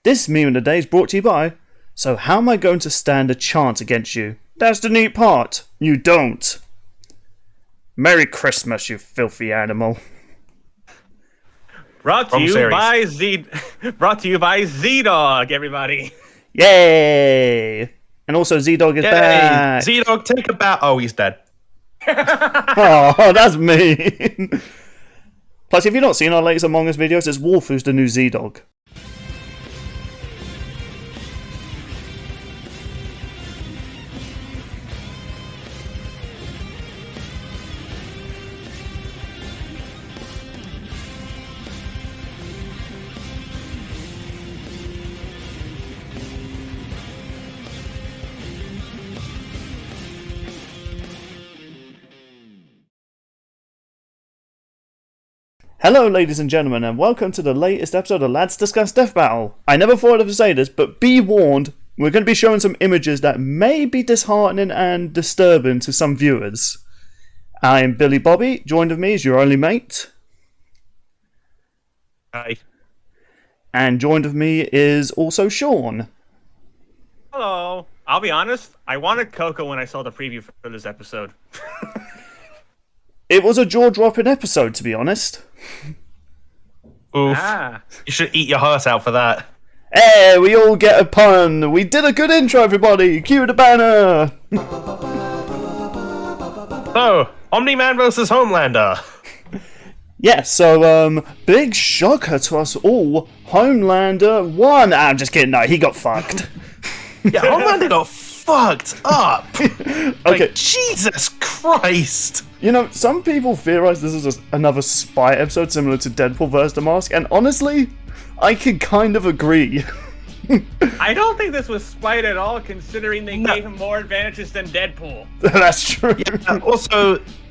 This meme of the day is brought to you by, so how am I going to stand a chance against you? That's the neat part. You don't. Merry Christmas, you filthy animal. Brought to you by ZDogg, everybody. Yay! And also ZDogg is back. ZDogg, take a bow. Oh, he's dead. Oh, that's mean. Plus, if you've not seen our latest Among Us videos, it's Wolf who's the new ZDogg. Hello ladies and gentlemen, and welcome to the latest episode of Lads Discuss Death Battle. I never thought I'd say this, but be warned, we're going to be showing some images that may be disheartening and disturbing to some viewers. I am Billy Bobby, joined with me is your only mate. Hi. And joined with me is also Sean. Hello. I'll be honest, I wanted Coco when I saw the preview for this episode. It was a jaw-dropping episode, to be honest. Oof. You should eat your heart out for that. Hey, we all get a pun. We did a good intro, everybody. Cue the banner. So, Omni-Man versus Homelander. Yeah, so, big shocker to us all. Homelander won. I'm just kidding. No, he got fucked. Yeah, Homelander got fucked up. Okay. Like, Jesus Christ. You know, some people theorize this is just another spy episode similar to Deadpool vs. The Mask, and honestly, I can kind of agree. I don't think this was spite at all, considering they gave him more advantages than Deadpool. That's true. Yeah,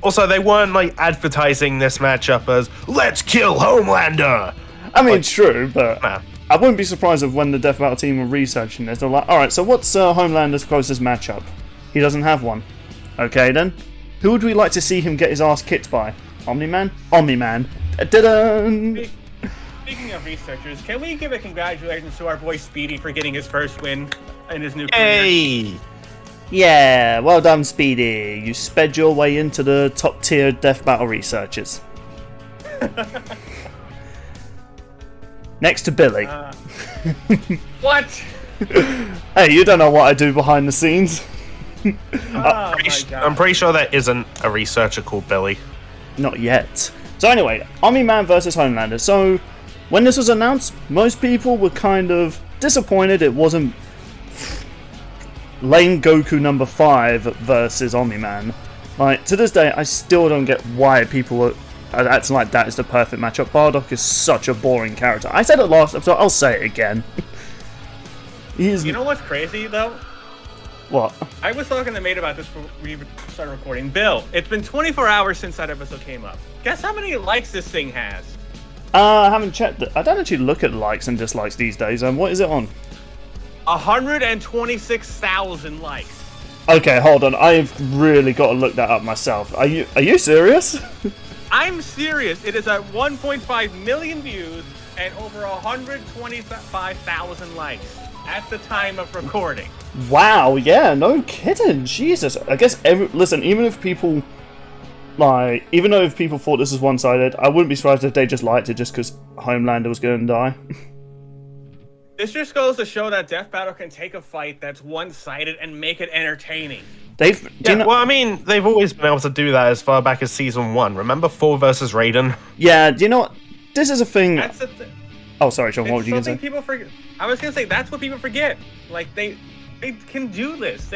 also, they weren't like advertising this matchup as "Let's kill Homelander." I mean, true, but Nah. I wouldn't be surprised if when the Death Battle team were researching this, they're like, alright, so what's Homelander's closest matchup? He doesn't have one. Okay, then. Who would we like to see him get his ass kicked by? Omni-Man? Omni-Man. Da-dun! Speaking of researchers, can we give a congratulations to our boy Speedy for getting his first win in his new career? Hey. Yeah, well done, Speedy. You sped your way into the top tier Death Battle researchers. Next to Billy. What? Hey, you don't know what I do behind the scenes. Oh my God. I'm pretty sure there isn't a researcher called Billy. Not yet. So anyway, Omni-Man versus Homelander. So, when this was announced, most people were kind of disappointed it wasn't Lane Goku number 5 versus Omni-Man. Like, to this day, I still don't get why people are acting like that is the perfect matchup. Bardock is such a boring character. I said it last episode, I'll say it again. You know what's crazy, though? What? I was talking to mate about this before we started recording. Bill, it's been 24 hours since that episode came up. Guess how many likes this thing has? I haven't checked it. I don't actually look at likes and dislikes these days. What is it on? 126,000 likes. Okay, hold on. I've really got to look that up myself. Are you serious? I'm serious. It is at 1.5 million views and over 125,000 likes at the time of recording. Wow, yeah, no kidding. Jesus. I guess listen, even if people thought this was one-sided, I wouldn't be surprised if they just liked it just because Homelander was going to die. This just goes to show that Death Battle can take a fight that's one-sided and make it entertaining. Well, I mean, they've always been able to do that as far back as season 1. Remember Thor versus Raiden? Yeah, do you know what? This is a thing. That's the thing. Oh, sorry, Sean, what were you going to say? People forget. I was going to say, that's what people forget. Like, they can do this.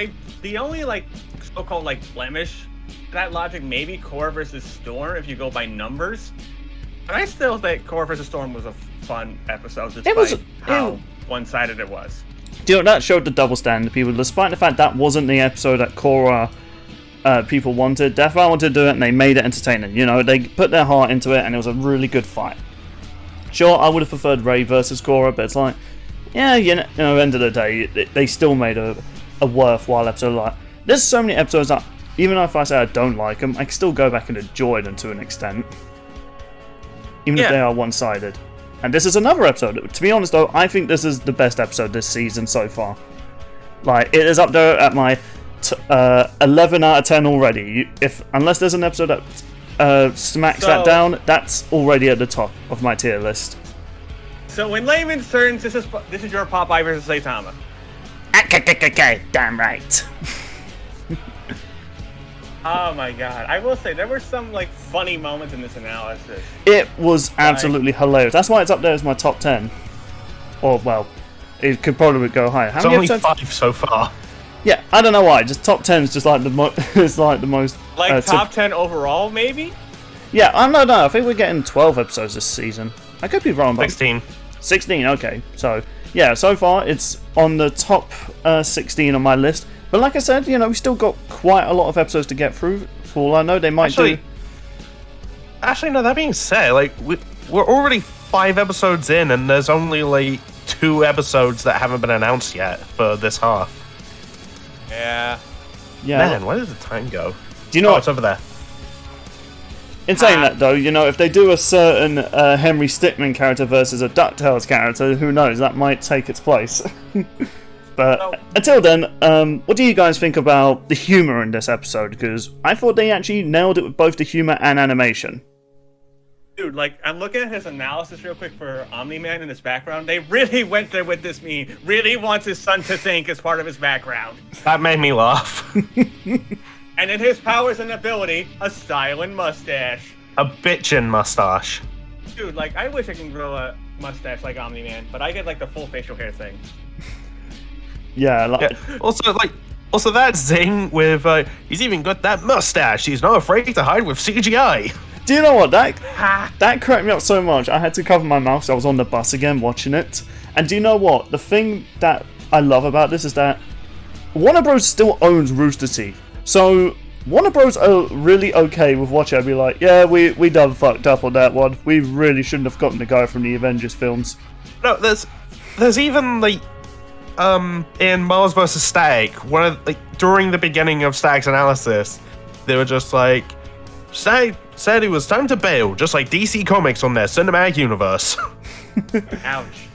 The only, like, so-called, like, blemish, that logic, maybe Core versus Storm, if you go by numbers. But I still think Core versus Storm was a fun episode, despite how one-sided it was. Do you know, that showed the double standard, people, despite the fact that wasn't the episode that Korra people wanted. Death Battle wanted to do it, and they made it entertaining. You know, they put their heart into it, and it was a really good fight. Sure, I would have preferred Ray versus Korra, but it's like, yeah, you know, end of the day, they still made a worthwhile episode. Like, there's so many episodes that, even if I say I don't like them, I can still go back and enjoy them to an extent. Even if they are one-sided. And this is another episode. To be honest, though, I think this is the best episode this season so far. Like, it is up there at my 11 out of 10 already. Unless there's an episode that smacks that down, that's already at the top of my tier list. So in layman's terms, this is your Popeye versus Saitama. Okay, damn right. Oh my god. I will say, there were some, like, funny moments in this analysis. It was absolutely hilarious. That's why it's up there as my top 10. Or, well, it could probably go higher. It's only 5 so far. Yeah, I don't know why. Just top 10 is just like it's like the most... Like, top 10 overall, maybe? Yeah, I don't know. I think we're getting 12 episodes this season. I could be wrong, but... 16. 16, okay. So, yeah, so far it's on the top 16 on my list. But like I said, you know, we still got quite a lot of episodes to get through. For all I know, they might do... Actually, no, that being said, like, we're already 5 episodes in, and there's only, like, 2 episodes that haven't been announced yet for this half. Yeah. Man, where did the time go? Do you know it's over there. In saying that, though, you know, if they do a certain Henry Stickmin character versus a DuckTales character, who knows, that might take its place. But until then, what do you guys think about the humor in this episode? Because I thought they actually nailed it with both the humor and animation. Dude, like, I'm looking at his analysis real quick for Omni-Man in his background. They really went there with this meme. Really wants his son to think as part of his background. That made me laugh. And in his powers and ability, a styling mustache. A bitchin' mustache. Dude, like, I wish I can grow a mustache like Omni-Man, but I get, like, the full facial hair thing. Yeah, Also, that zing with, he's even got that mustache. He's not afraid to hide with CGI. Do you know what? That cracked me up so much. I had to cover my mouth, so I was on the bus again watching it. And do you know what? The thing that I love about this is that Warner Bros. Still owns Rooster Teeth. So Warner Bros. Are really okay with watching it. I'd be like, yeah, we done fucked up on that one. We really shouldn't have gotten the guy from the Avengers films. No, there's even, like, in Mars vs. Static, during the beginning of Static's analysis, they were just like, Static said it was time to bail, just like DC Comics on their cinematic universe. Ouch.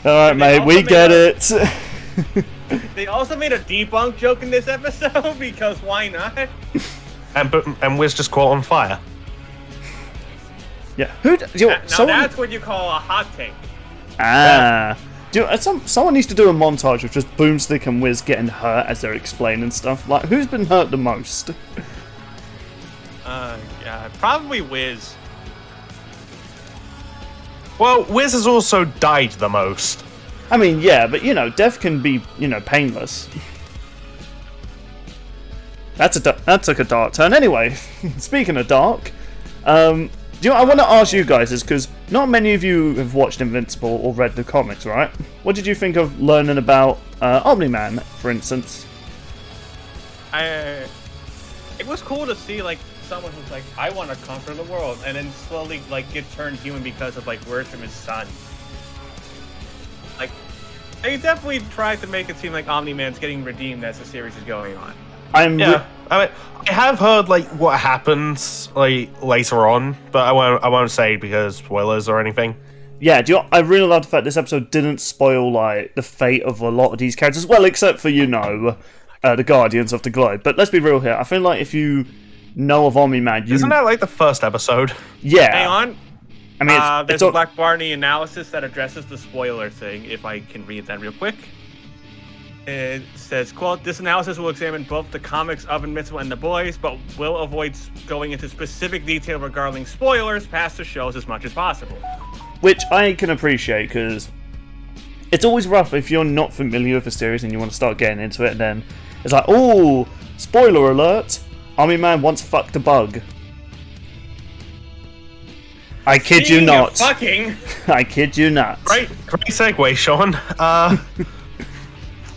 Alright, mate, we get it. They also made a debunk joke in this episode, because why not? And Wiz just caught on fire. Yeah. That's what you call a hot take. Someone needs to do a montage of just Boomstick and Wiz getting hurt as they're explaining stuff. Like, who's been hurt the most? Yeah, probably Wiz. Well, Wiz has also died the most. I mean, yeah, but, you know, death can be, you know, painless. That took a dark turn. Anyway, speaking of dark, I want to ask you guys this, because not many of you have watched Invincible or read the comics, right? What did you think of learning about Omni-Man, for instance? It was cool to see, like, someone who's like, I want to conquer the world, and then slowly, like, get turned human because of, like, words from his son. Like, they definitely tried to make it seem like Omni-Man's getting redeemed as the series is going on. I have heard, like, what happens, like, later on, but I won't say because spoilers or anything. Yeah, I really love the fact this episode didn't spoil, like, the fate of a lot of these characters, well, except for, you know, the Guardians of the Globe. But let's be real here. I feel like if you know of Omni-Man, Isn't that, like, the first episode? Yeah. Hang on. I mean, there's a Black Barney analysis that addresses the spoiler thing, if I can read that real quick. It says, quote, this analysis will examine both the comics of Invincible and The Boys, but will avoid going into specific detail regarding spoilers past the shows as much as possible. Which I can appreciate, because it's always rough if you're not familiar with the series and you want to start getting into it, and then it's like, oh, spoiler alert, Omni-Man once fucked a bug. I kid you not. Fucking. I kid you not. Great segue, Sean.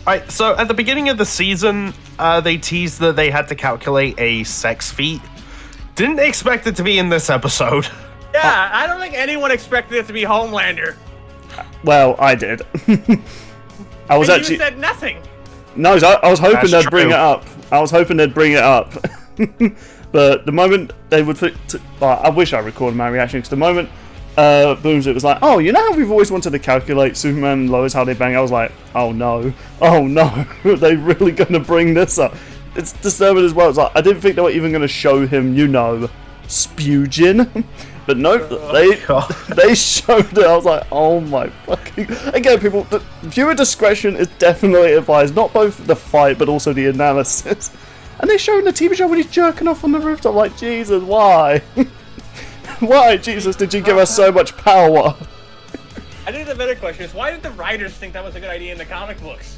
Alright, so at the beginning of the season, they teased that they had to calculate a sex feat. Didn't expect it to be in this episode. Yeah, I don't think anyone expected it to be Homelander. Well, I did. I was You said nothing. No, I was hoping That's they'd bring it up. But the moment they would I wish I recorded my reaction, because the moment Boomstick was like, oh, you know how we've always wanted to calculate Superman and Lois, how they bang? I was like, oh no, are they really going to bring this up? It's disturbing as well. It's like, I didn't think they were even going to show him, spuging. But no, they showed it. I was like, oh my fucking... Again, people, viewer discretion is definitely advised. Not both the fight, but also the analysis. And they showed in the TV show when he's jerking off on the rooftop. Like, Jesus, why? Why, Jesus, did you give us so much power? I think the better question is, why did the writers think that was a good idea in the comic books?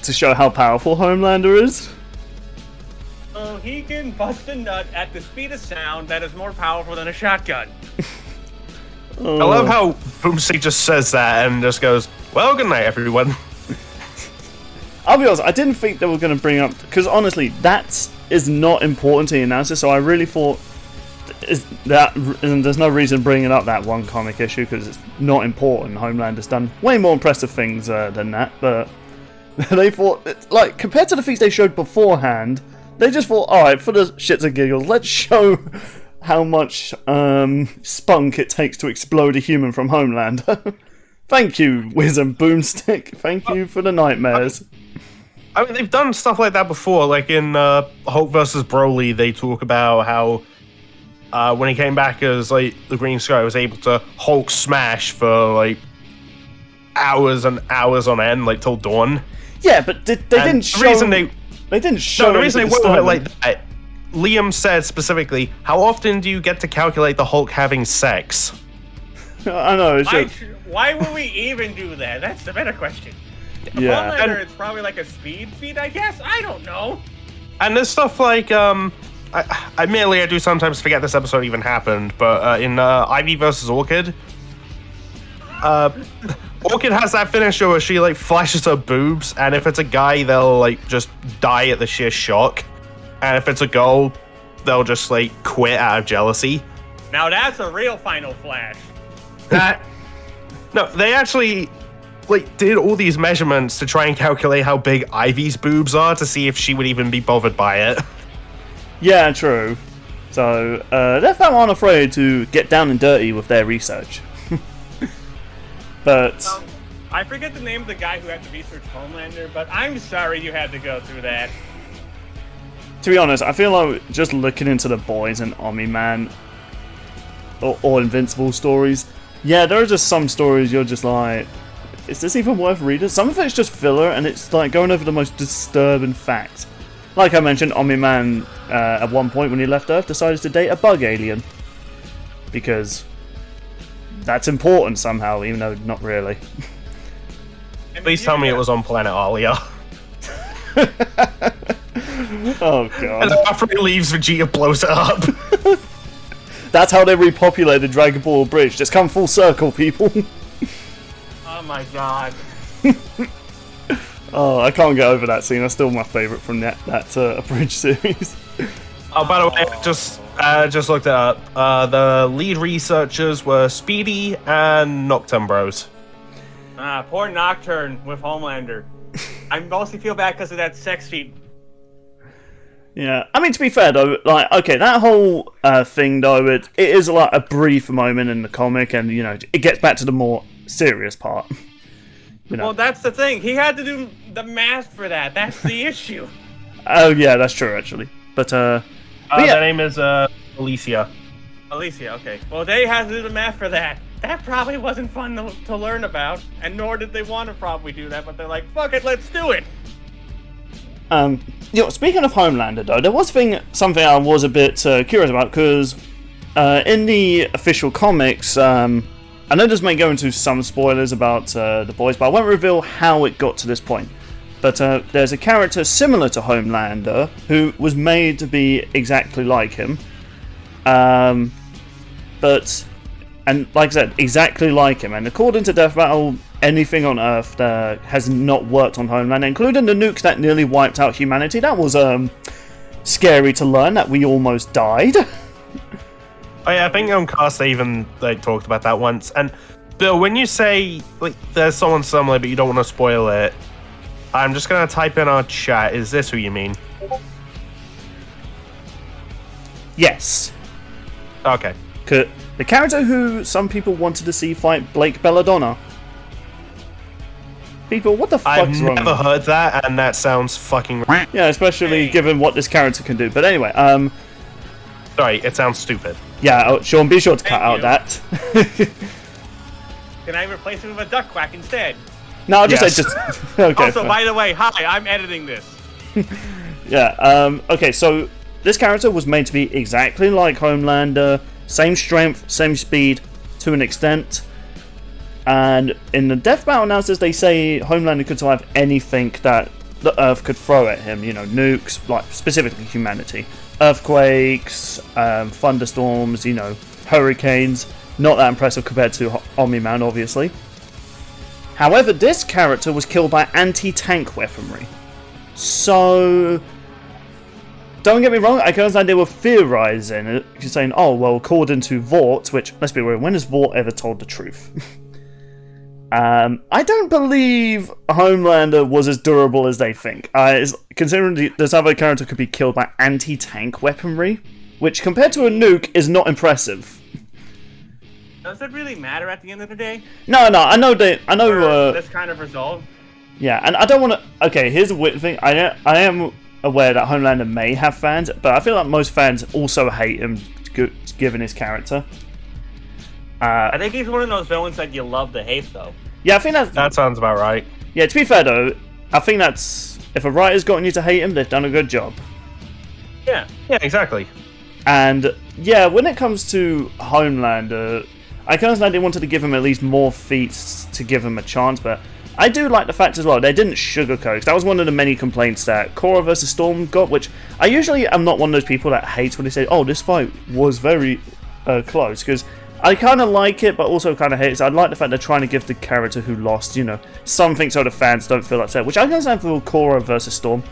To show how powerful Homelander is? So he can bust a nut at the speed of sound that is more powerful than a shotgun. I love how Boomstick just says that and just goes, well, good night, everyone. I'll be honest, I didn't think they were going to bring up... Because honestly, that is not important to the analysis, so I really thought... there's no reason bringing up that one comic issue, because it's not important. Homelander's done way more impressive things than that, but... They thought... Like, compared to the things they showed beforehand... They just thought, alright, for the shits and giggles, let's show how much spunk it takes to explode a human from Homelander. Thank you, Wiz and Boomstick. Thank you for the nightmares. I mean, they've done stuff like that before. Like in Hulk vs. Broly, they talk about how when he came back as like the Green Sky, was able to Hulk smash for like hours and hours on end, like till dawn. Yeah, but they didn't show... They didn't show... No, the reason they went with it like that, Liam said specifically, how often do you get to calculate the Hulk having sex? I know, it's just... Why would we even do that? That's the better question. Yeah. Homelander, it's probably like a speed feat, I guess? I don't know. And there's stuff like, admittedly, I do sometimes forget this episode even happened, but in Ivy vs. Orchid, Orchid has that finisher where she like flashes her boobs, and if it's a guy, they'll like just die at the sheer shock, and if it's a girl, they'll just like quit out of jealousy. Now that's a real Final Flash. No, they actually like did all these measurements to try and calculate how big Ivy's boobs are to see if she would even be bothered by it. Yeah, true. So they're aren't afraid to get down and dirty with their research. But I forget the name of the guy who had to research Homelander, but I'm sorry you had to go through that. To be honest, I feel like just looking into the Boys and Omni-Man or Invincible stories, yeah, there are just some stories you're just like, is this even worth reading? Some of it's just filler, and it's like going over the most disturbing facts. Like I mentioned, Omni-Man at one point when he left Earth decided to date a bug alien. Because that's important somehow, even though not really. Please tell me it was on planet Alia. Oh god. And after he leaves, Vegeta blows it up. That's how they repopulated Dragon Ball Bridge. Just come full circle, people. Oh my god. Oh, I can't get over that scene. That's still my favourite from that Bridge series. Oh, by the way, I just looked it up. The lead researchers were Speedy and Nocturne Bros. Poor Nocturne with Homelander. I mostly feel bad because of that sex feed. Yeah, I mean, to be fair though, like, okay, that whole thing though, it is like a brief moment in the comic, and you know, it gets back to the more serious part. You know. Well, that's the thing. He had to do the math for that. That's the issue. Oh yeah, that's true actually. But yeah. Her name is Alicia. Alicia, okay. Well, they had to do the math for that. That probably wasn't fun to learn about, and nor did they want to probably do that, but they're like, fuck it, let's do it! You know, speaking of Homelander though, there was something I was a bit curious about, because in the official comics, I know this may go into some spoilers about the Boys, but I won't reveal how it got to this point. But there's a character similar to Homelander who was made to be exactly like him. And like I said, exactly like him. And according to Death Battle, anything on Earth has not worked on Homelander, including the nukes that nearly wiped out humanity. That was scary to learn, that we almost died. Oh yeah, I think on cast they even talked about that once. And Bill, when you say like there's someone similar but you don't want to spoil it, I'm just gonna type in our chat. Is this who you mean? Yes. Okay. The character who some people wanted to see fight Blake Belladonna. People, what the fuck's wrong? I've never heard that, and that sounds fucking... Yeah, especially given what this character can do. But anyway, Sorry, it sounds stupid. yeah, Sean, be sure to cut out that. Can I replace him with a duck quack instead? No, I'll just Yes. say just... okay, Also, fine. by the way, hi, I'm editing this. Yeah, okay, so this character was made to be exactly like Homelander, same strength, same speed, to an extent. And in the death battle analysis, they say Homelander could survive anything that the Earth could throw at him, you know, nukes, like specifically humanity. Earthquakes, thunderstorms, you know, hurricanes. Not that impressive compared to Omni-Man, obviously. However, this character was killed by anti-tank weaponry. So, don't get me wrong, I can understand they were theorizing, saying, oh, well, according to Vought, which, let's be real, when has Vought ever told the truth? I don't believe Homelander was as durable as they think. Considering this other character could be killed by anti-tank weaponry, which compared to a nuke is not impressive. Does it really matter at the end of the day? No, I know that. I know. This kind of result. Yeah, and I don't want to. Okay, here's a weird thing. I am aware that Homelander may have fans, but I feel like most fans also hate him, given his character. I think he's one of those villains that you love to hate, though. Yeah, I think That sounds about right. Yeah, to be fair though, I think that's if a writer's gotten you to hate him, they've done a good job. Yeah. Yeah, exactly. And yeah, when it comes to Homelander, I can understand they wanted to give him at least more feats to give him a chance, but I do like the fact as well they didn't sugarcoat. 'Cause that was one of the many complaints that Korra vs. Storm got, which I usually am not one of those people that hates when they say, "Oh, this fight was very close," because I kind of like it, but also kind of hate it. So I like the fact they're trying to give the character who lost, you know, something so the fans don't feel upset, which I can understand for Korra vs. Storm.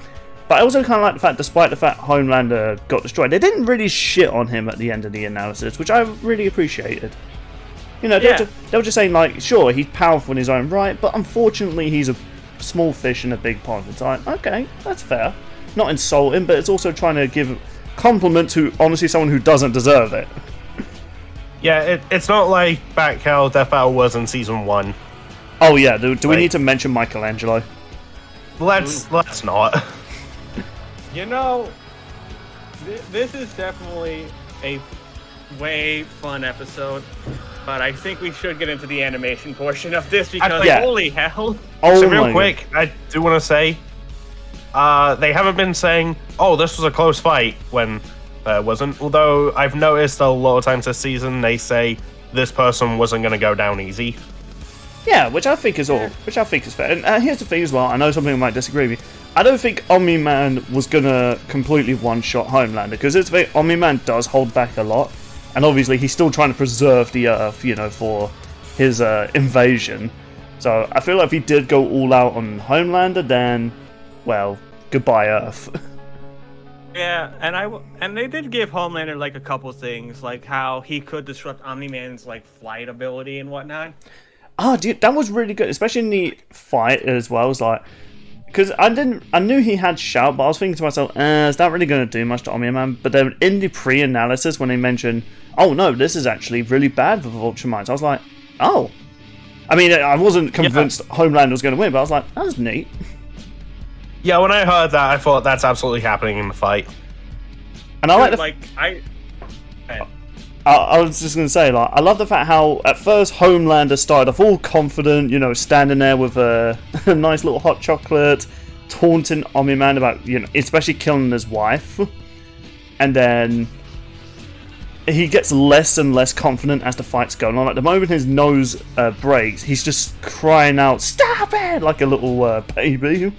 But I also kind of like the fact, despite the fact Homelander got destroyed, they didn't really shit on him at the end of the analysis, which I really appreciated. You know, they were just saying, like, sure, he's powerful in his own right, but unfortunately he's a small fish in a big pond. It's like, okay, that's fair. Not insulting, but it's also trying to give compliment to, honestly, someone who doesn't deserve it. Yeah, it's not like back how Death Battle was in Season 1. Oh yeah, do we need to mention Michelangelo? Let's not. You know, this is definitely a way fun episode, but I think we should get into the animation portion of this because holy hell. Oh, so real quick, I do want to say, they haven't been saying, oh, this was a close fight when it wasn't. Although I've noticed a lot of times this season they say this person wasn't going to go down easy. Yeah, which I think is fair. And here's the thing as well, I know some people might disagree with me. I don't think Omni-Man was going to completely one-shot Homelander, because Omni-Man does hold back a lot, and obviously he's still trying to preserve the Earth, you know, for his invasion. So I feel like if he did go all out on Homelander, then, well, goodbye Earth. Yeah, and they did give Homelander like a couple things, like how he could disrupt Omni-Man's like flight ability and whatnot. Oh, dude, that was really good, especially in the fight as well. It was like, because I knew he had shout, but I was thinking to myself, is that really going to do much to Omni-Man? But then in the pre-analysis, when they mentioned, oh no, this is actually really bad for Vulture Minds, I was like, oh. I mean, I wasn't convinced Homelander was going to win, but I was like, that was neat. Yeah, when I heard that, I thought that's absolutely happening in the fight. And I like the I was just going to say, like, I love the fact how, at first, Homelander started off all confident, you know, standing there with a nice little hot chocolate, taunting Omni-Man about, you know, especially killing his wife. And then he gets less and less confident as the fight's going on. Like, the moment his nose breaks, he's just crying out, "Stop it!" like a little baby.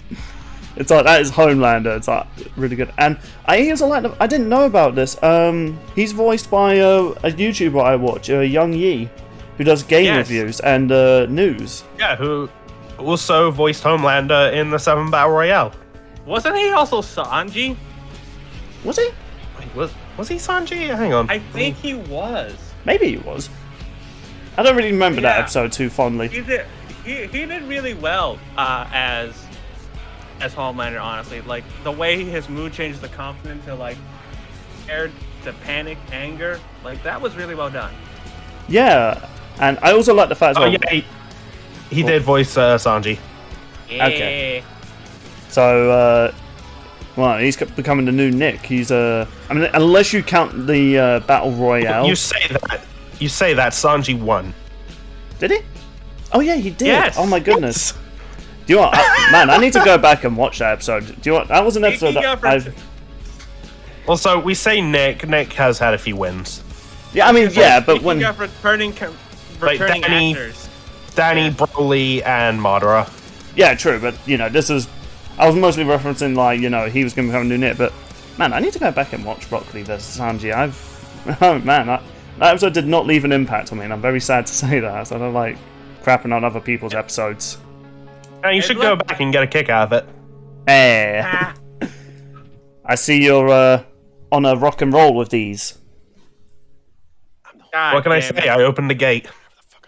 It's like, that is Homelander. It's like really good. And I also like I didn't know about this. He's voiced by a YouTuber I watch, Young Yi, who does game reviews and news. Yeah, who also voiced Homelander in the 7 Battle Royale. Wasn't he also Sanji? Was he? Wait, was he Sanji? Hang on. I think he was. Maybe he was. I don't really remember that episode too fondly. He did really well as Homelander, honestly. Like, the way his mood changes the confidence to, like, compared the panic, anger, like that was really well done. Yeah, and I also like the fact. Oh yeah, he did voice Sanji. Yeah. Okay. So, well, he's becoming the new Nick. He's I mean, unless you count the battle royale. You say that Sanji won. Did he? Oh yeah, he did. Yes. Oh my goodness. Do you want, man? I need to go back and watch that episode. Do you want? That was an episode that I've. Also, we say Nick. Nick has had a few wins. Yeah, I mean, yeah, but when of returning Danny, actors, Danny, Broly, and Madara. Yeah, true, but you know, this is. I was mostly referencing like, you know, he was going to become a new Nick, but man, I need to go back and watch Broccoli vs Sanji. Oh man, that episode did not leave an impact on me, and I'm very sad to say that. So I don't like crapping on other people's episodes. You should go back and get a kick out of it. Eh. I see you're on a rock and roll with these. God What can I damn say? it. I opened the gate.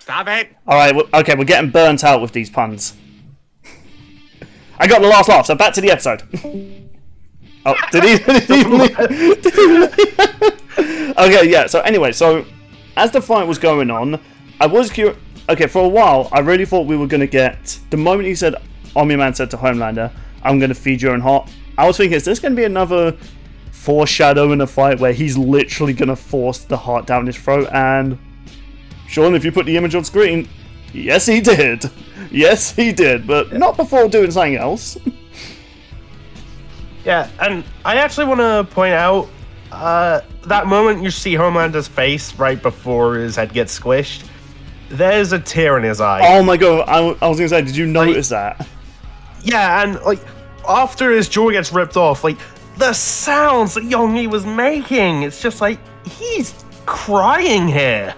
Stop it! All right, okay, we're getting burnt out with these puns. I got the last laugh, so back to the episode. Oh, did he? Okay, yeah. So anyway, so as the fight was going on, I was curious. Okay, for a while, I really thought we were gonna get the moment he said, Omni-Man said to Homelander, "I'm gonna feed your own heart." I was thinking, is this gonna be another foreshadow in a fight where he's literally gonna force the heart down his throat? And Sean, if you put the image on screen, yes, he did. Yes, he did, but not before doing something else. Yeah, and I actually want to point out that moment you see Homelander's face right before his head gets squished. There's a tear in his eye. Oh my god, I was gonna say, did you notice that? Yeah, and like after his jaw gets ripped off, like the sounds that Yonggi was making, it's just like he's crying here.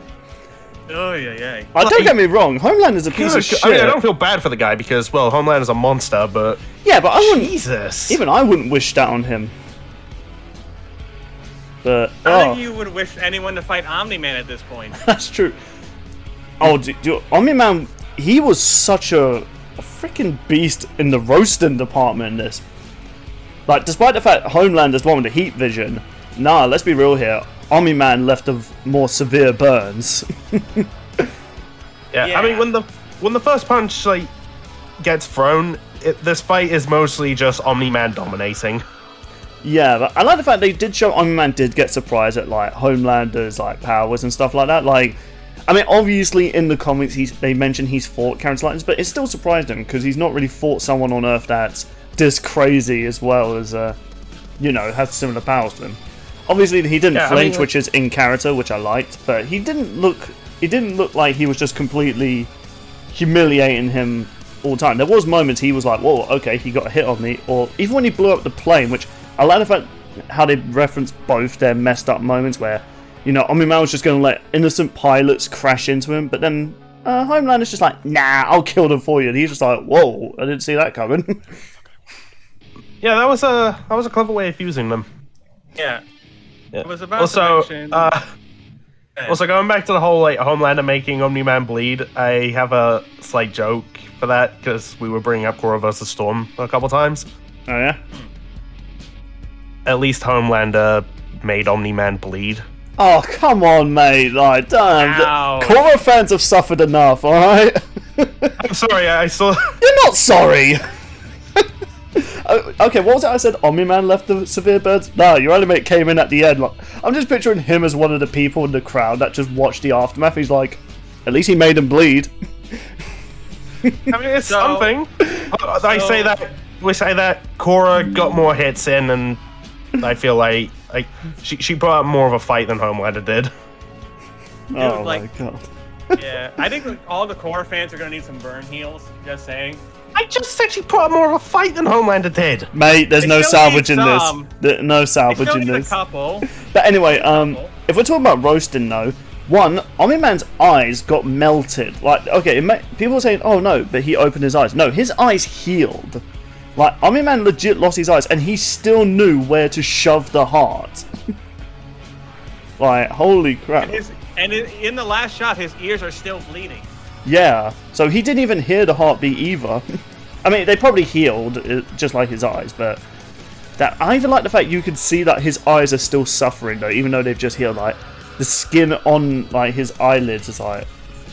Oh yeah. Don't get me wrong, Homelander's a piece of shit. I mean, I don't feel bad for the guy because, well, Homelander's a monster, but Yeah, but I wouldn't. Jesus. Even I wouldn't wish that on him. But I don't think you would wish anyone to fight Omni-Man at this point. that's true. Oh, Omni-Man, he was such a freaking beast in the roasting department in this. Like, despite the fact Homelander's one with the heat vision, nah, let's be real here. Omni-Man left of more severe burns. Yeah, I mean, when the first punch like gets thrown, this fight is mostly just Omni-Man dominating. Yeah, but I like the fact they did show Omni-Man did get surprised at like Homelander's like powers and stuff like that. Like, I mean, obviously in the comics they mention he's fought characters like this, but it still surprised him because he's not really fought someone on Earth that's this crazy as well as you know, has similar powers to him. Obviously he didn't flinch, which is in character, which I liked, but he didn't look like he was just completely humiliating him all the time. There was moments he was like, whoa, okay, he got a hit on me, or even when he blew up the plane, which I like the fact how they reference both their messed up moments where, you know, Omni-Man was just going to let innocent pilots crash into him, but then Homelander's just like, nah, I'll kill them for you. And he's just like, whoa, I didn't see that coming. Yeah, that was a clever way of using them. Yeah. Yeah. I was about Also, to mention... also going back to the whole like Homelander making Omni-Man bleed, I have a slight joke for that because we were bringing up Korra vs. Storm a couple times. Oh yeah? At least Homelander made Omni-Man bleed. Oh, come on, mate. Like, damn. Ouch. Korra fans have suffered enough, alright? I'm sorry, I saw. You're not sorry! Okay, what was it I said? Omni-Man left the severe burns? No, your animate came in at the end. Like, I'm just picturing him as one of the people in the crowd that just watched the aftermath. He's like, at least he made him bleed. I mean, it's something. We say that Korra got more hits in, and I feel like she put up more of a fight than Homelander did. Oh like- my god. Yeah, I think like, all the core fans are gonna need some burn heals. Just saying. I just said she put up more of a fight than Homelander did. Mate, there's They no still need salvaging some. this. No They still salvaging need a this. couple. But anyway, if we're talking about roasting though, one, Omni-Man's eyes got melted. Like, okay, people are saying, oh no, but he opened his eyes. No, his eyes healed. Like, Omni-Man legit lost his eyes, and he still knew where to shove the heart. Like, holy crap. And in the last shot, his ears are still bleeding. Yeah, so he didn't even hear the heartbeat either. I mean, they probably healed, just like his eyes, but That I even like the fact you can see that his eyes are still suffering though, even though they've just healed. Like the skin on like his eyelids is like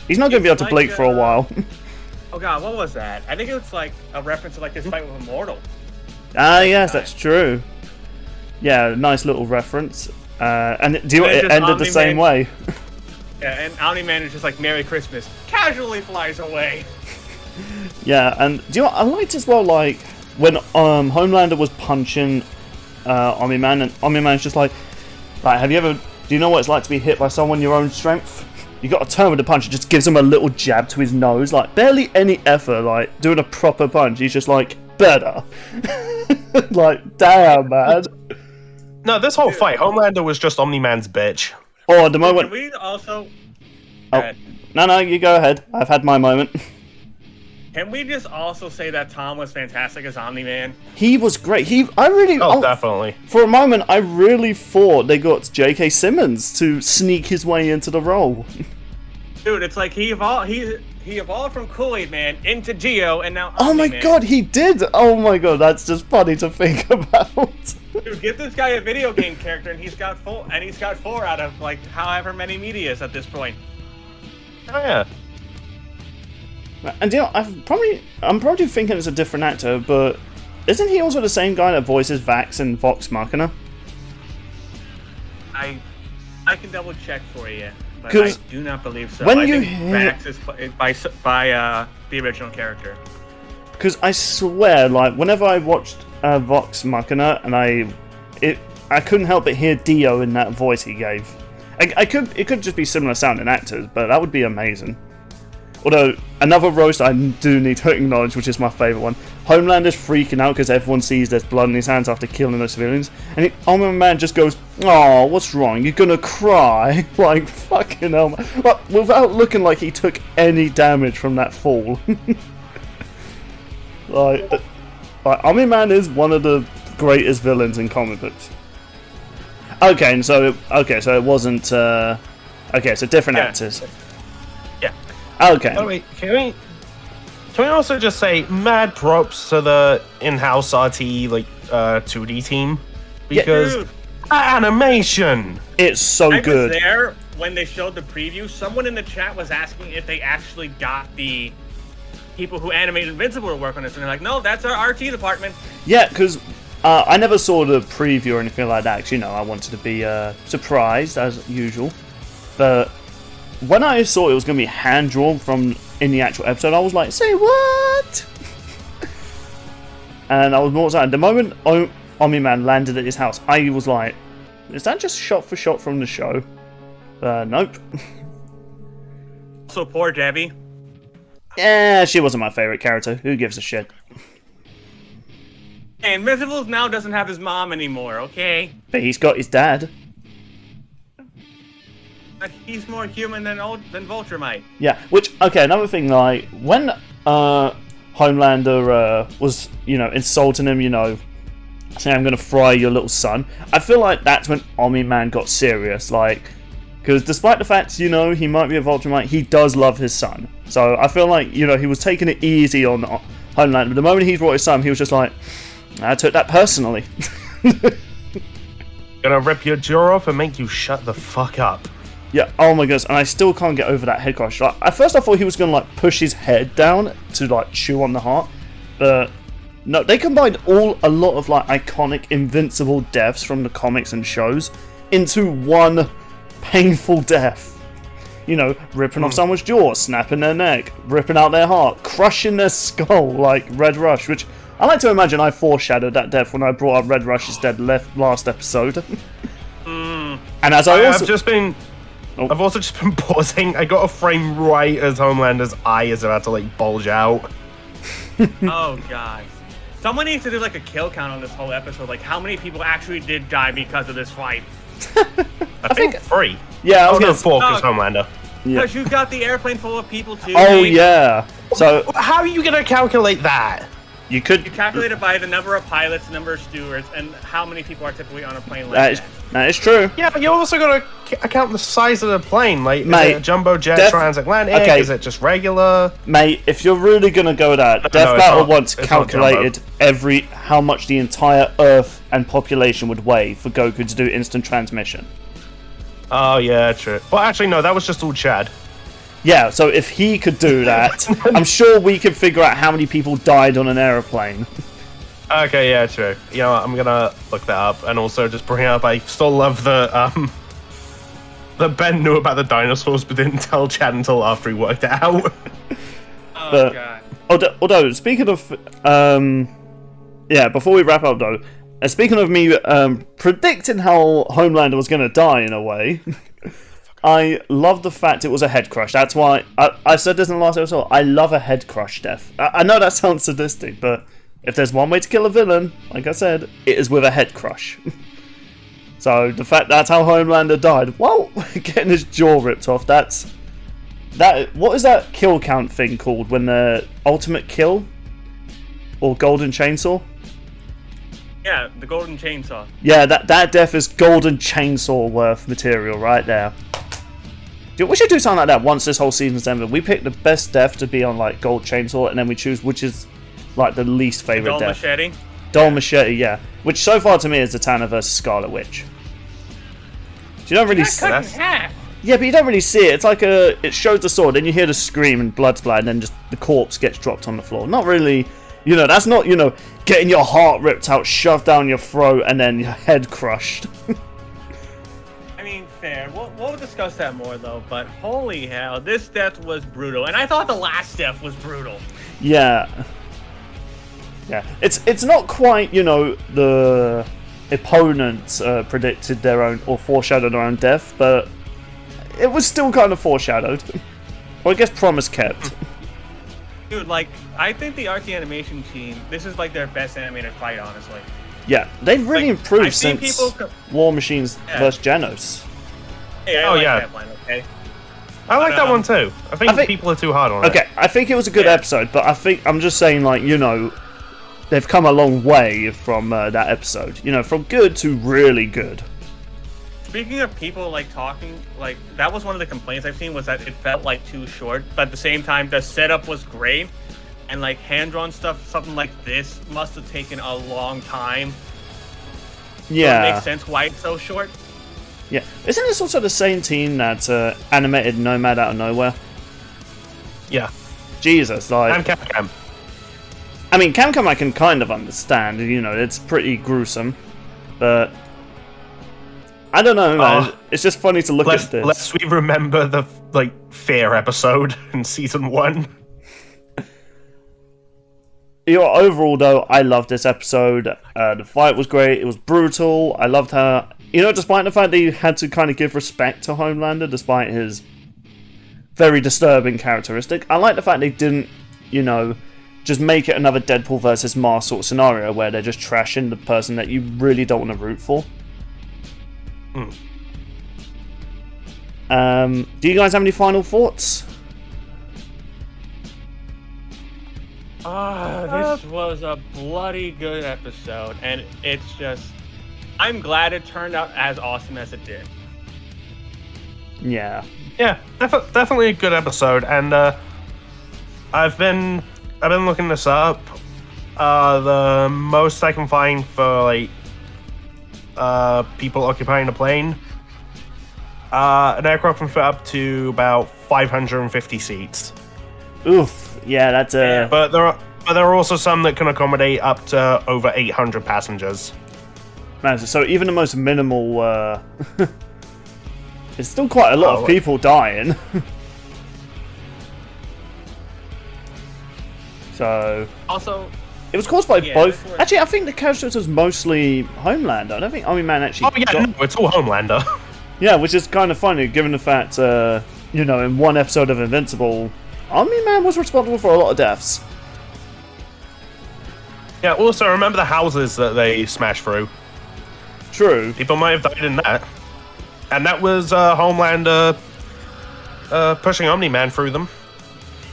he's not going to be able to blink for a while. Oh god, what was that? I think it was like a reference to like his fight with Immortal. Ah, yes, that's true. Yeah, nice little reference. And it ended the same way. Yeah, and Omni-Man is just like Merry Christmas, casually flies away. Yeah, and do you know what I liked as well? Like when Homelander was punching Omni-Man, and Omni-Man's just like, have you ever? Do you know what it's like to be hit by someone your own strength? You got to turn with the punch. It just gives him a little jab to his nose, like barely any effort, like doing a proper punch. He's just like better. Like damn, man. No, this whole fight, Homelander was just Omni-Man's bitch. Oh, at the moment. Can we also? Oh, no, you go ahead. I've had my moment. Can we just also say that Tom was fantastic as Omni-Man? He was great. Definitely. For a moment, I really thought they got J.K. Simmons to sneak his way into the role. Dude, it's like he evolved from Kool-Aid Man into Geo, and now Oh my Omni-Man. god, he did! Oh my god, that's just funny to think about. Dude, give this guy a video game character, and he's got 4 out of like however many medias at this point. Oh yeah. And you know, I'm probably thinking it's a different actor, but isn't he also the same guy that voices Vax in Vox Machina? I can double check for you, but 'Cause I do not believe so. when I you think Vax is by the original character. Because I swear, like whenever I watched Vox Machina, and I couldn't help but hear Dio in that voice he gave. It could just be similar sounding actors, but that would be amazing. Although, another roast I do need to acknowledge, which is my favourite one. Homelander's freaking out because everyone sees there's blood in his hands after killing those civilians. And Omni-Man just goes, "Oh, what's wrong? You're gonna cry?" Like, fucking hell. But without looking like he took any damage from that fall. like Omni-Man is one of the greatest villains in comic books. Okay, so it wasn't... so different actors. Yeah. Okay. By the way, can we also just say mad props to the in-house RT 2D team, because that animation, it's so good. I was there when they showed the preview. Someone in the chat was asking if they actually got the people who animated Invincible to work on this, and they're like, "No, that's our RT department." Yeah, because I never saw the preview or anything like that. Cause, I wanted to be surprised as usual, but when I saw it was going to be hand drawn from in the actual episode, I was like, "Say what?" And I was more excited. The moment Omni-Man landed at his house, I was like, "Is that just shot for shot from the show?" Nope. So poor Debbie. Yeah, she wasn't my favorite character. Who gives a shit? And Invincible now doesn't have his mom anymore, okay? But he's got his dad. But he's more human than Vulture might. Yeah, another thing, like, when Homelander was, insulting him, saying, "I'm gonna fry your little son," I feel like that's when Omni-Man got serious, like, because despite the fact, he might be a Vulture, he does love his son. So I feel like, he was taking it easy on Homelander, but the moment he brought his son, he was just like, "I took that personally." Gonna rip your jaw off and make you shut the fuck up. Yeah, oh my goodness, and I still can't get over that head crush. Like, at first I thought he was gonna push his head down to chew on the heart, but no, they combined a lot of iconic Invincible deaths from the comics and shows into one painful death. Ripping off someone's jaw, snapping their neck, ripping out their heart, crushing their skull like Red Rush, which I like to imagine I foreshadowed that death when I brought up Red Rush's dead last episode. And as I've also just been pausing. I got a frame right as Homelander's eye is about to bulge out. Oh god. Someone needs to do a kill count on this whole episode. How many people actually did die because of this fight? I think 3. Yeah, I was gonna 4 because Homelander. Because you got the airplane full of people too. Oh yeah. So how are you gonna calculate that? You could. You calculate it by the number of pilots, the number of stewards, and how many people are typically on a plane like That is true. Yeah, but you also got to account the size of the plane. Like, Mate, is it a jumbo jet transatlantic? Okay. Is it just regular? Mate, if you're really gonna go that, Death it's Battle not- once it's not calculated how much the entire Earth and population would weigh for Goku to do instant transmission. Oh yeah, true. Well, actually, no, that was just all Chad. Yeah, so if he could do that, I'm sure we could figure out how many people died on an aeroplane. Okay, yeah, true. You know what, I'm gonna look that up, and also just bring up. I still love that Ben knew about the dinosaurs, but didn't tell Chad until after he worked it out. Oh god. Although speaking of, before we wrap up though, speaking of me predicting how Homelander was gonna die in a way. I love the fact it was a head crush. That's why I said this in the last episode. I love a head crush death. I know that sounds sadistic, but if there's one way to kill a villain, like I said, it is with a head crush. So the fact that's how Homelander died, well, getting his jaw ripped off. That what is that kill count thing called when the ultimate kill or golden chainsaw? Yeah, the golden chainsaw. Yeah, that death is golden chainsaw worth material right there. We should do something like that once this whole season's ended. We pick the best death to be on like Gold Chainsaw, and then we choose which is like the least favorite Dull death. machete. Dull Machete, yeah. Which so far to me is Zatanna versus Scarlet Witch. You don't really see. Cut in half. Yeah, but you don't really see it. It's like it shows the sword, then you hear the scream and blood splat, and then just the corpse gets dropped on the floor. Not really. That's not getting your heart ripped out, shoved down your throat, and then your head crushed. I mean, fair. We'll discuss that more though. But holy hell, this death was brutal, and I thought the last death was brutal. Yeah. It's not quite the opponents predicted their own or foreshadowed their own death, but it was still kind of foreshadowed. Or I guess promise kept. Dude, like, I think the art animation team, this is like their best animated fight, honestly. Yeah, they've really improved I've seen since people War Machines vs. Genos. Hey, I like that one, okay? I like that one too. I think people are too hard on it. Okay, I think it was a good episode, but I'm just saying, like, they've come a long way from that episode. From good to really good. Speaking of people, like, talking, like, that was one of the complaints I've seen was that it felt, like, too short. But at the same time, the setup was great. And, like, hand-drawn stuff, something like this, must have taken a long time. Yeah. So it makes sense why it's so short. Yeah. Isn't this also the same team that animated Nomad Out of Nowhere? Yeah. Jesus, like... And Capcom. I mean, Capcom I can kind of understand, it's pretty gruesome. But... I don't know, man. It's just funny to look at this. Lest we remember the, Fear episode in Season 1. Overall, though, I loved this episode. The fight was great. It was brutal. I loved how... despite the fact that you had to kind of give respect to Homelander, despite his very disturbing characteristic, I like the fact they didn't, just make it another Deadpool versus Mars sort of scenario where they're just trashing the person that you really don't want to root for. Do you guys have any final thoughts? This was a bloody good episode, and it's just... I'm glad it turned out as awesome as it did. Yeah. Yeah, definitely a good episode, and I've been looking this up. The most I can find for people occupying a plane, an aircraft can fit up to about 550 seats. Oof. Yeah, that's a... But there are also some that can accommodate up to over 800 passengers. Man, so even the most minimal... It's still quite a lot of people dying. So... Also... It was caused by both... Actually, I think the casualties was mostly Homelander. I don't think Omni-Man actually... No, it's all Homelander. Yeah, which is kind of funny, given the fact, in one episode of Invincible, Omni-Man was responsible for a lot of deaths. Yeah, also remember the houses that they smashed through. True. People might have died in that. And that was Homelander pushing Omni-Man through them.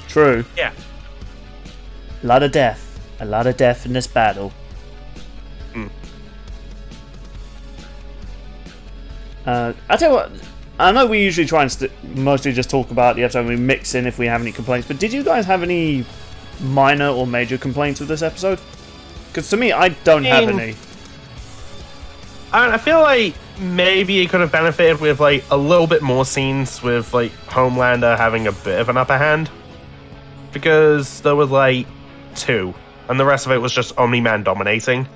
True. Yeah. A lot of death. A lot of death in this battle. I tell you what, I know we usually try and mostly just talk about the episode and we mix in if we have any complaints, but did you guys have any minor or major complaints with this episode? Because to me, I don't have any. I feel like maybe it could have benefited with like a little bit more scenes with like Homelander having a bit of an upper hand, because there was like 2, and the rest of it was just Omni-Man dominating.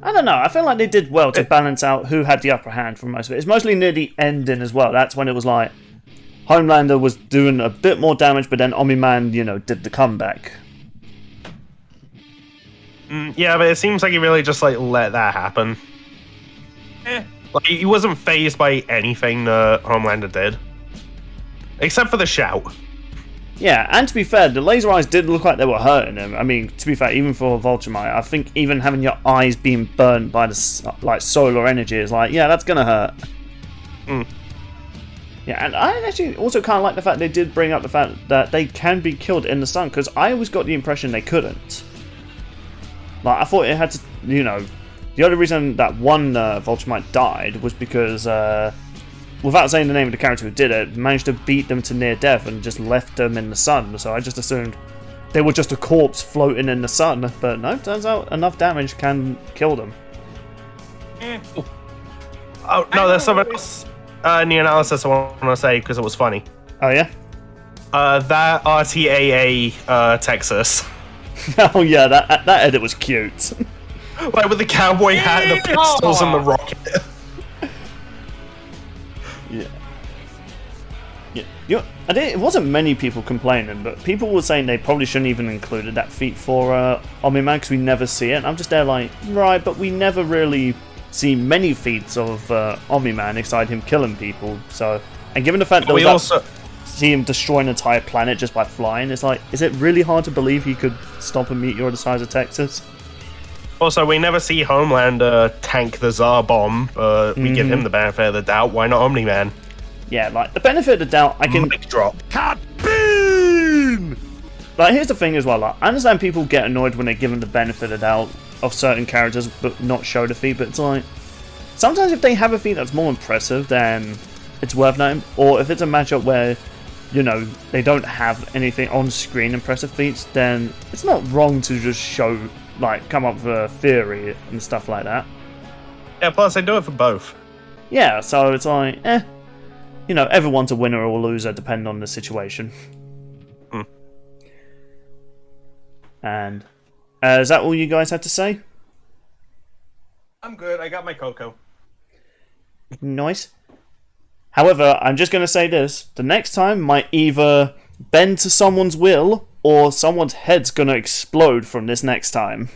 I don't know. I feel like they did well to balance out who had the upper hand for most of it. It's mostly near the ending as well. That's when it was like Homelander was doing a bit more damage, but then Omni-Man, did the comeback. Yeah, but it seems like he really just like let that happen. Like he wasn't fazed by anything that Homelander did, except for the shout. Yeah, and to be fair, the laser eyes did look like they were hurting him. I mean, to be fair, even for Vulture-Mite, I think even having your eyes being burnt by the solar energy is like, yeah, that's gonna hurt. Yeah, and I actually also kind of like the fact they did bring up the fact that they can be killed in the sun, because I always got the impression they couldn't. Like, I thought it had to, the only reason that one Vulture-Mite died was because, without saying the name of the character who did it, managed to beat them to near death and just left them in the sun. So I just assumed they were just a corpse floating in the sun. But no, turns out enough damage can kill them. Oh, no, there's something else in the analysis I want to say because it was funny. Oh, yeah? That RTAA Texas. Oh, yeah, that edit was cute. Like with the cowboy hat and the pistols and the rocket. Yeah. It wasn't many people complaining, but people were saying they probably shouldn't even included that feat for Omni-Man because we never see it. And I'm just there like, right, but we never really see many feats of Omni-Man aside him killing people. So, and given the fact that we also see him destroy an entire planet just by flying, it's like, is it really hard to believe he could stop a meteor the size of Texas? Also, we never see Homelander tank the Tsar bomb, but we give him the benefit of the doubt. Why not Omni-Man? Yeah, like, the benefit of the doubt, I can... Mic drop. Kaboom! Like, here's the thing as well, like, I understand people get annoyed when they're given the benefit of the doubt of certain characters, but not show the feat, but it's like... Sometimes if they have a feat that's more impressive, then it's worth noting. Or if it's a matchup where, they don't have anything on-screen impressive feats, then it's not wrong to just show, like, come up with a theory and stuff like that. Yeah, plus they do it for both. Yeah, so it's like, everyone's a winner or a loser depending on the situation. And is that all you guys had to say? I'm good. I got my cocoa. Nice. However, I'm just going to say this. The next time might either bend to someone's will or someone's head's going to explode from this next time.